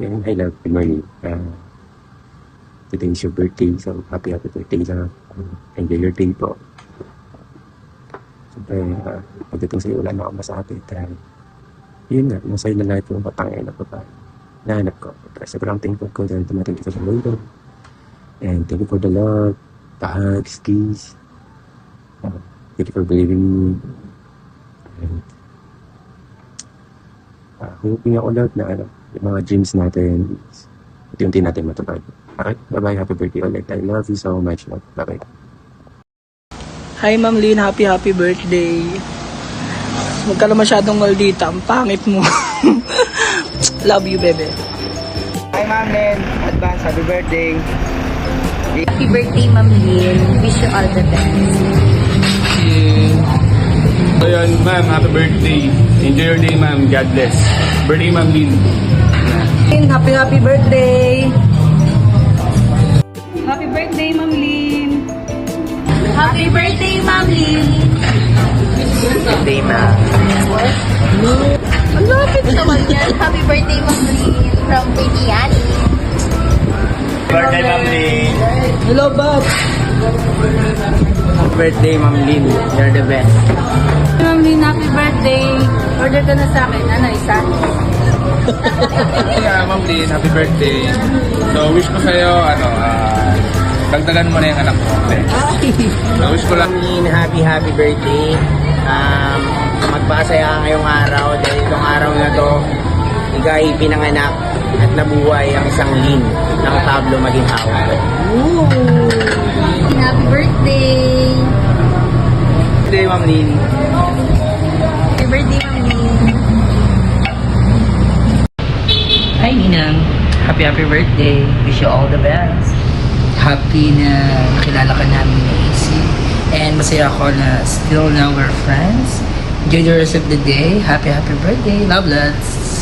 Yan, hi love, good morning. Today is your birthday, so happy birthday lang. Enjoy your day po. Siyempre, pagdating sa'yo, wala na akong masabi. Dahil, yun nga, masaya na lahat yung patangay na babae. Nahanap ko. Pero sobrang thankful ko dahil tumating dito sa mundo. And thank you for the love, the hugs, kiss. Thank you for believing me. And, hoping ako lahat na yung mga dreams natin, unti-unti natin matupad. Okay, bye-bye, happy birthday ulit. I love you so much. Bye-bye. Hi Ma'am Lynn, happy birthday. Huwag ka na masyadong maldita, ang pangit mo. Love you, bebe. Hi Ma'am Lynn, advance happy birthday. Happy birthday, Ma'am Lynn. Wish you all the best. So yun, ma'am, happy birthday. Enjoy your day, ma'am. God bless. Birthday, ma'am Lynn. Happy birthday. Happy birthday, Ma'am Lynn. Happy birthday, Ma'am Lynn. Birthday ma'am. Ang lapit naman yan. Happy birthday, Ma'am Lynn. From Baby Annie. Birthday Ma'am Lynn. Hello, Bob. Happy birthday Ma'am Lynn. You're the best. Ma'am Lynn, happy birthday. Order ka na sa akin. Ano, isa? Yeah, ma'am Lynn, happy birthday. So, wish ko sa'yo, dagdagan mo na yung anak mo. Okay? So, wish ko lang. Lynn, happy birthday. Magpakasaya ka ngayong araw dahil itong araw na to ikaw ay pinanganak at nabuhay ang isang Lynn ng Pablo Maginhawa. Happy birthday. Birthday Ma'am Lynn. Happy birthday, Ma'am Lynn. Hi Ninang, happy birthday. Wish you all the best. Happy na nakilala ka namin ni AC. And masaya ako na still now we're friends. Enjoy the rest of the day. Happy birthday. Love lots.